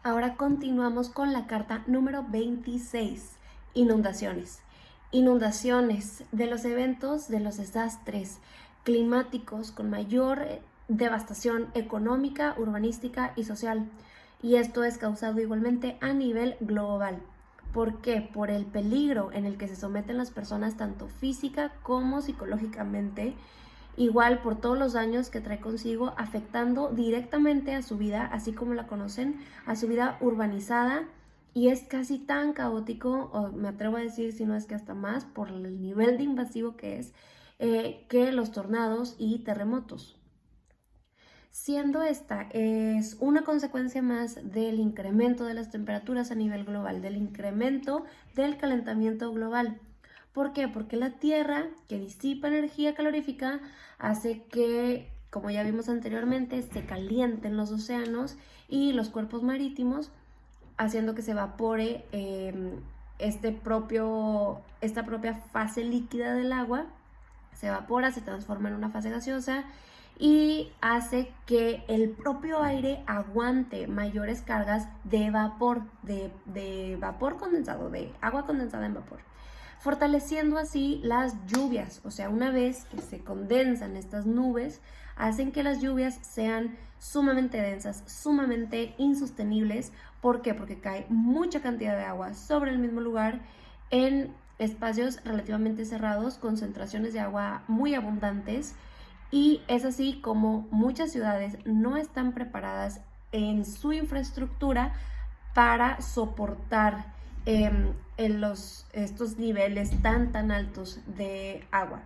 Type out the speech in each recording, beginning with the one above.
Ahora continuamos con la carta número 26, inundaciones. Inundaciones de los eventos, de los desastres climáticos con mayor devastación económica, urbanística y social. Y esto es causado igualmente a nivel global. ¿Por qué? Por el peligro en el que se someten las personas tanto física como psicológicamente, igual por todos los daños que trae consigo, afectando directamente a su vida, así como la conocen, a su vida urbanizada, y es casi tan caótico, o me atrevo a decir, si no es que hasta más, por el nivel de invasivo que es, que los tornados y terremotos. Siendo esta es una consecuencia más del incremento de las temperaturas a nivel global, del incremento del calentamiento global. ¿Por qué? Porque la Tierra, que disipa energía calorífica, hace que, como ya vimos anteriormente, se calienten los océanos y los cuerpos marítimos, haciendo que se evapore esta propia fase líquida del agua. Se evapora, se transforma en una fase gaseosa y hace que el propio aire aguante mayores cargas de vapor, de vapor condensado, de agua condensada en vapor, fortaleciendo así las lluvias. O sea, una vez que se condensan estas nubes, hacen que las lluvias sean sumamente densas, sumamente insostenibles. ¿Por qué? Porque cae mucha cantidad de agua sobre el mismo lugar en espacios relativamente cerrados, concentraciones de agua muy abundantes, y es así como muchas ciudades no están preparadas en su infraestructura para soportar estos niveles tan altos de agua.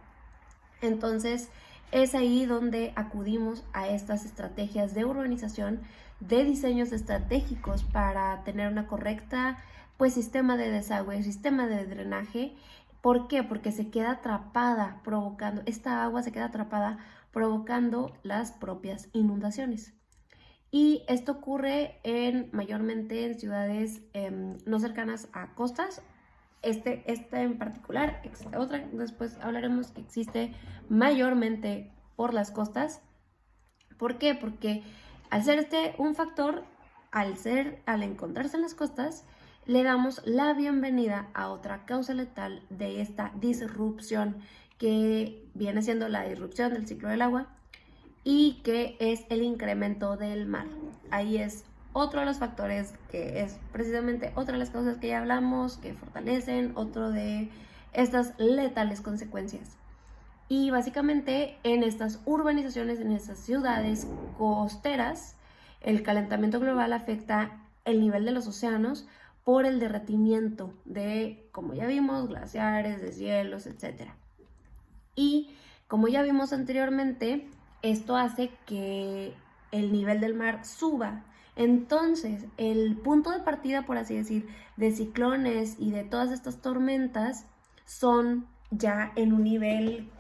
Entonces es ahí donde acudimos a estas estrategias de urbanización, de diseños estratégicos para tener una correcta sistema de desagüe, sistema de drenaje. ¿Por qué? Porque se queda atrapada provocando, esta agua se queda atrapada provocando las propias inundaciones. Y esto ocurre mayormente en ciudades no cercanas a costas. Esta en particular, existe otra, después hablaremos, que existe mayormente por las costas. ¿Por qué? Porque al ser un factor, al encontrarse en las costas, le damos la bienvenida a otra causa letal de esta disrupción, que viene siendo la disrupción del ciclo del agua, y que es el incremento del mar. Ahí es otro de los factores, que es precisamente otra de las causas que ya hablamos, que fortalecen otro de estas letales consecuencias. Y básicamente en estas urbanizaciones, en estas ciudades costeras, el calentamiento global afecta el nivel de los océanos por el derretimiento de, como ya vimos, glaciares, deshielos, etc. Y como ya vimos anteriormente, esto hace que el nivel del mar suba. Entonces, el punto de partida, por así decir, de ciclones y de todas estas tormentas son ya en un nivel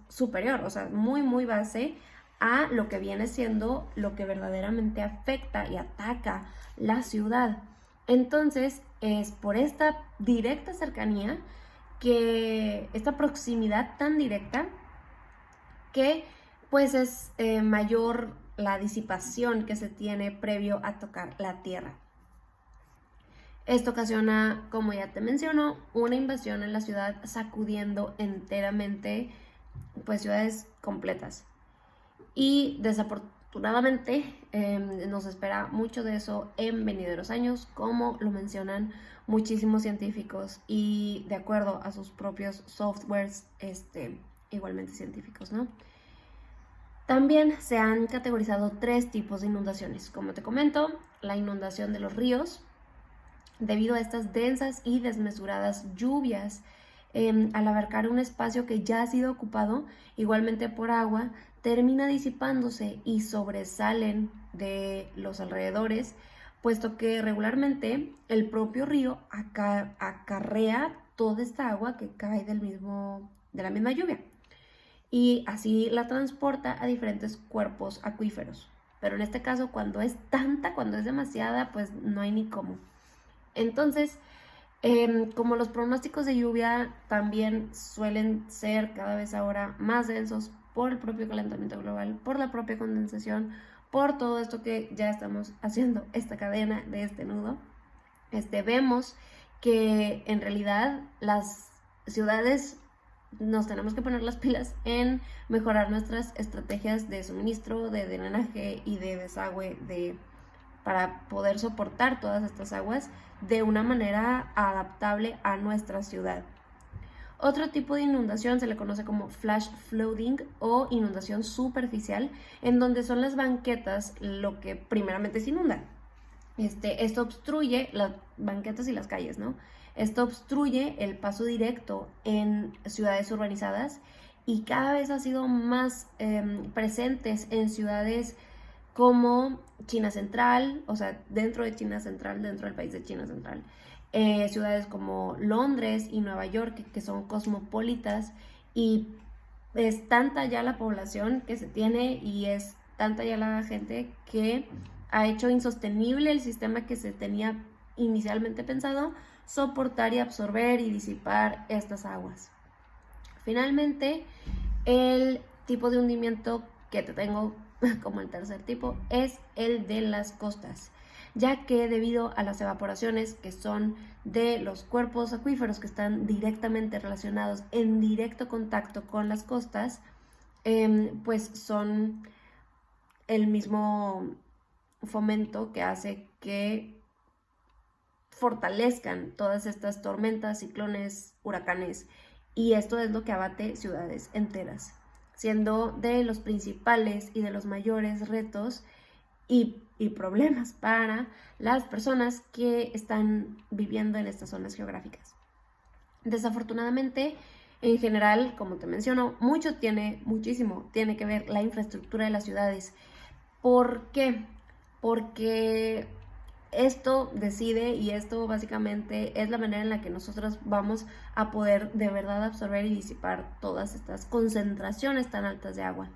superior, o sea, muy base a lo que viene siendo lo que verdaderamente afecta y ataca la ciudad. Entonces, es por esta directa cercanía, que esta proximidad tan directa, que es mayor la disipación que se tiene previo a tocar la tierra. Esto ocasiona, como ya te menciono, una invasión en la ciudad, sacudiendo enteramente ciudades completas. Y desafortunadamente nos espera mucho de eso en venideros años, como lo mencionan muchísimos científicos, y de acuerdo a sus propios softwares igualmente científicos, ¿no? También se han categorizado 3 tipos de inundaciones. Como te comento, la inundación de los ríos, debido a estas densas y desmesuradas lluvias, al abarcar un espacio que ya ha sido ocupado igualmente por agua, termina disipándose y sobresalen de los alrededores, puesto que regularmente el propio río acarrea toda esta agua que cae de la misma lluvia, y así la transporta a diferentes cuerpos acuíferos. Pero en este caso, cuando es tanta, cuando es demasiada, pues no hay ni cómo. Entonces, como los pronósticos de lluvia también suelen ser cada vez ahora más densos por el propio calentamiento global, por la propia condensación, por todo esto que ya estamos haciendo, esta cadena de este nudo, vemos que en realidad las ciudades nos tenemos que poner las pilas en mejorar nuestras estrategias de suministro, de drenaje y de desagüe para poder soportar todas estas aguas de una manera adaptable a nuestra ciudad. Otro tipo de inundación se le conoce como flash flooding o inundación superficial, en donde son las banquetas lo que primeramente se inunda. Esto obstruye las banquetas y las calles, ¿no? Esto obstruye el paso directo en ciudades urbanizadas y cada vez ha sido más presentes en ciudades como China Central, o sea, dentro de China Central, dentro del país de China Central. Ciudades como Londres y Nueva York, que son cosmopolitas, y es tanta ya la población que se tiene y es tanta ya la gente que ha hecho insostenible el sistema que se tenía inicialmente pensado soportar y absorber y disipar estas aguas. Finalmente, el tipo de hundimiento que te tengo como el tercer tipo es el de las costas, ya que debido a las evaporaciones que son de los cuerpos acuíferos que están directamente relacionados en directo contacto con las costas, pues son el mismo fomento que hace que fortalezcan todas estas tormentas, ciclones, huracanes, y esto es lo que abate ciudades enteras, siendo de los principales y de los mayores retos y problemas para las personas que están viviendo en estas zonas geográficas. Desafortunadamente, en general, como te menciono, muchísimo tiene que ver la infraestructura de las ciudades. ¿Por qué? Porque esto decide y esto básicamente es la manera en la que nosotros vamos a poder de verdad absorber y disipar todas estas concentraciones tan altas de agua.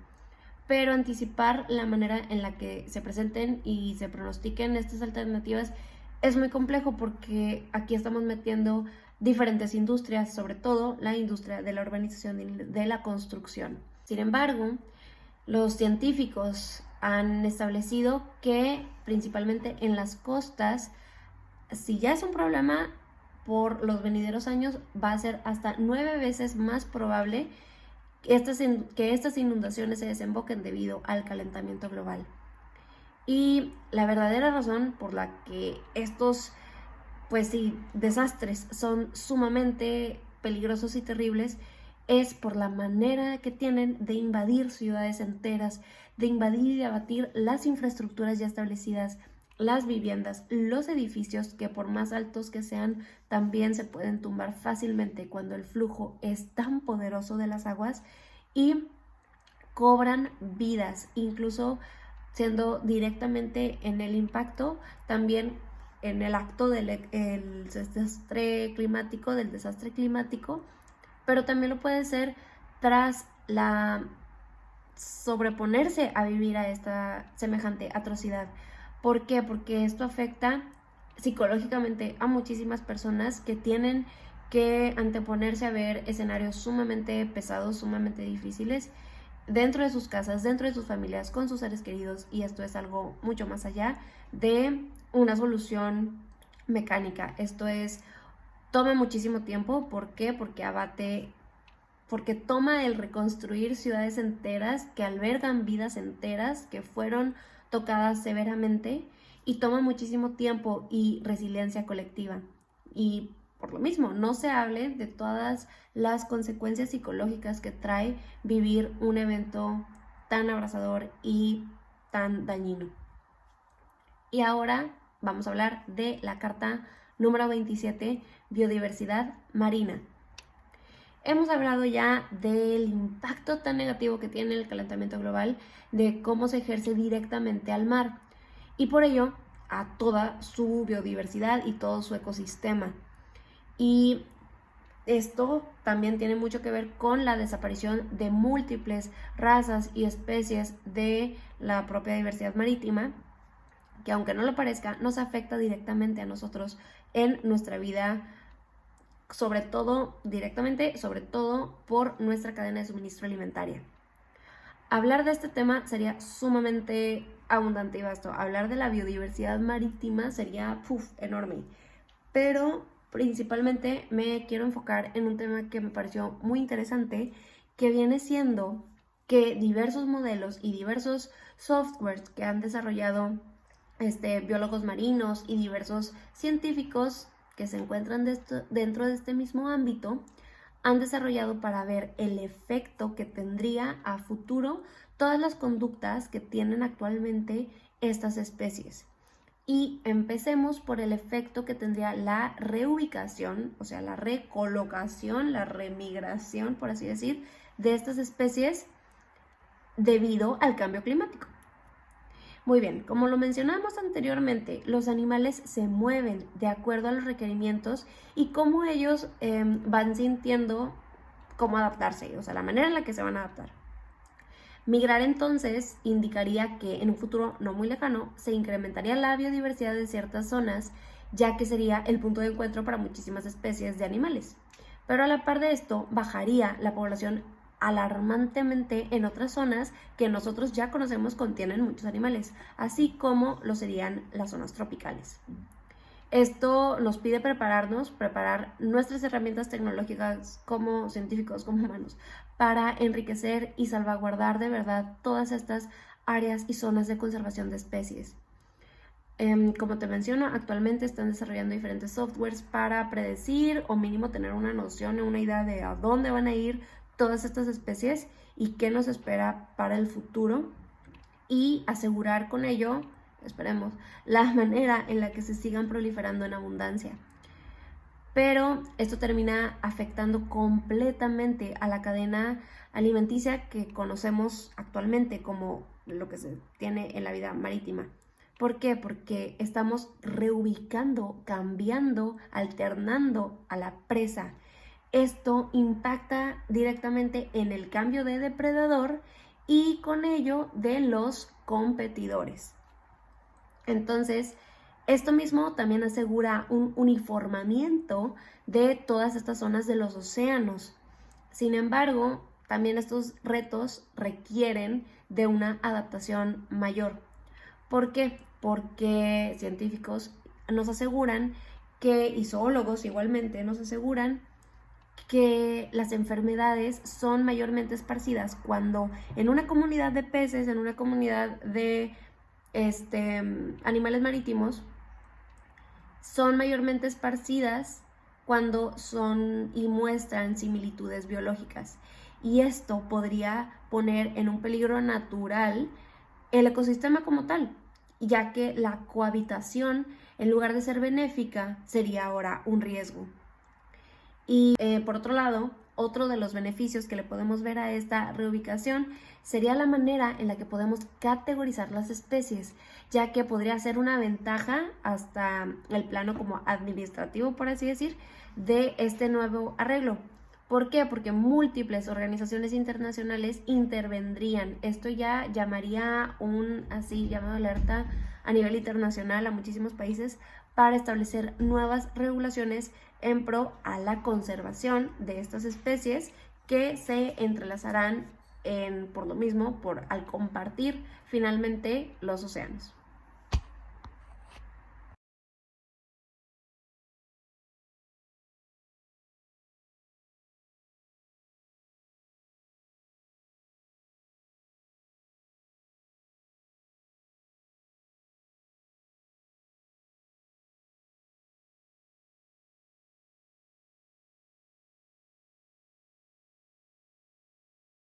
Pero anticipar la manera en la que se presenten y se pronostiquen estas alternativas es muy complejo porque aquí estamos metiendo diferentes industrias, sobre todo la industria de la urbanización y de la construcción. Sin embargo, los científicos han establecido que principalmente en las costas, si ya es un problema por los venideros años, va a ser hasta 9 veces más probable que estas inundaciones se desemboquen debido al calentamiento global. Y la verdadera razón por la que estos, pues sí, desastres son sumamente peligrosos y terribles es por la manera que tienen de invadir ciudades enteras, de invadir y de abatir las infraestructuras ya establecidas, las viviendas, los edificios que por más altos que sean también se pueden tumbar fácilmente cuando el flujo es tan poderoso de las aguas y cobran vidas, incluso siendo directamente en el impacto, también en el acto del desastre climático, pero también lo puede ser tras la sobreponerse a vivir a esta semejante atrocidad. ¿Por qué? Porque esto afecta psicológicamente a muchísimas personas que tienen que anteponerse a ver escenarios sumamente pesados, sumamente difíciles dentro de sus casas, dentro de sus familias, con sus seres queridos, y esto es algo mucho más allá de una solución mecánica. Esto toma muchísimo tiempo. ¿Por qué? Porque toma el reconstruir ciudades enteras que albergan vidas enteras que fueron tocadas severamente, y toma muchísimo tiempo y resiliencia colectiva. Y por lo mismo, no se hable de todas las consecuencias psicológicas que trae vivir un evento tan abrasador y tan dañino. Y ahora vamos a hablar de la carta número 27, biodiversidad marina. Hemos hablado ya del impacto tan negativo que tiene el calentamiento global, de cómo se ejerce directamente al mar y por ello a toda su biodiversidad y todo su ecosistema. Y esto también tiene mucho que ver con la desaparición de múltiples razas y especies de la propia diversidad marítima, que aunque no lo parezca, nos afecta directamente a nosotros en nuestra vida, sobre todo directamente, sobre todo por nuestra cadena de suministro alimentaria. Hablar de este tema sería sumamente abundante y vasto. Hablar de la biodiversidad marítima sería enorme. Pero principalmente me quiero enfocar en un tema que me pareció muy interesante, que viene siendo que diversos modelos y diversos softwares que han desarrollado biólogos marinos y diversos científicos que se encuentran dentro de este mismo ámbito han desarrollado para ver el efecto que tendría a futuro todas las conductas que tienen actualmente estas especies. Y empecemos por el efecto que tendría la reubicación, o sea, la recolocación, la remigración, por así decir, de estas especies debido al cambio climático. Muy bien, como lo mencionamos anteriormente, los animales se mueven de acuerdo a los requerimientos y cómo ellos van sintiendo cómo adaptarse, o sea, la manera en la que se van a adaptar. Migrar entonces indicaría que en un futuro no muy lejano se incrementaría la biodiversidad de ciertas zonas, ya que sería el punto de encuentro para muchísimas especies de animales. Pero a la par de esto, bajaría la población alarmantemente en otras zonas que nosotros ya conocemos contienen muchos animales, así como lo serían las zonas tropicales. Esto nos pide preparar nuestras herramientas tecnológicas como científicos, como humanos, para enriquecer y salvaguardar de verdad todas estas áreas y zonas de conservación de especies. Como te menciono, actualmente están desarrollando diferentes softwares para predecir o mínimo tener una noción o una idea de a dónde van a ir todas estas especies y qué nos espera para el futuro y asegurar con ello, esperemos, la manera en la que se sigan proliferando en abundancia. Pero esto termina afectando completamente a la cadena alimenticia que conocemos actualmente como lo que se tiene en la vida marítima. ¿Por qué? Porque estamos reubicando, cambiando, alternando a la presa. Esto impacta directamente en el cambio de depredador y con ello de los competidores. Entonces, esto mismo también asegura un uniformamiento de todas estas zonas de los océanos. Sin embargo, también estos retos requieren de una adaptación mayor. ¿Por qué? Porque científicos nos aseguran y zoólogos igualmente nos aseguran que las enfermedades son mayormente esparcidas cuando en una comunidad de peces, en una comunidad de animales marítimos, son mayormente esparcidas cuando son y muestran similitudes biológicas. Y esto podría poner en un peligro natural el ecosistema como tal, ya que la cohabitación, en lugar de ser benéfica, sería ahora un riesgo. Y por otro lado, otro de los beneficios que le podemos ver a esta reubicación sería la manera en la que podemos categorizar las especies, ya que podría ser una ventaja hasta el plano como administrativo, por así decir, de este nuevo arreglo. ¿Por qué? Porque múltiples organizaciones internacionales intervendrían. Esto ya llamaría un llamado alerta a nivel internacional a muchísimos países para establecer nuevas regulaciones en pro a la conservación de estas especies que se entrelazarán por lo mismo, al compartir finalmente los océanos.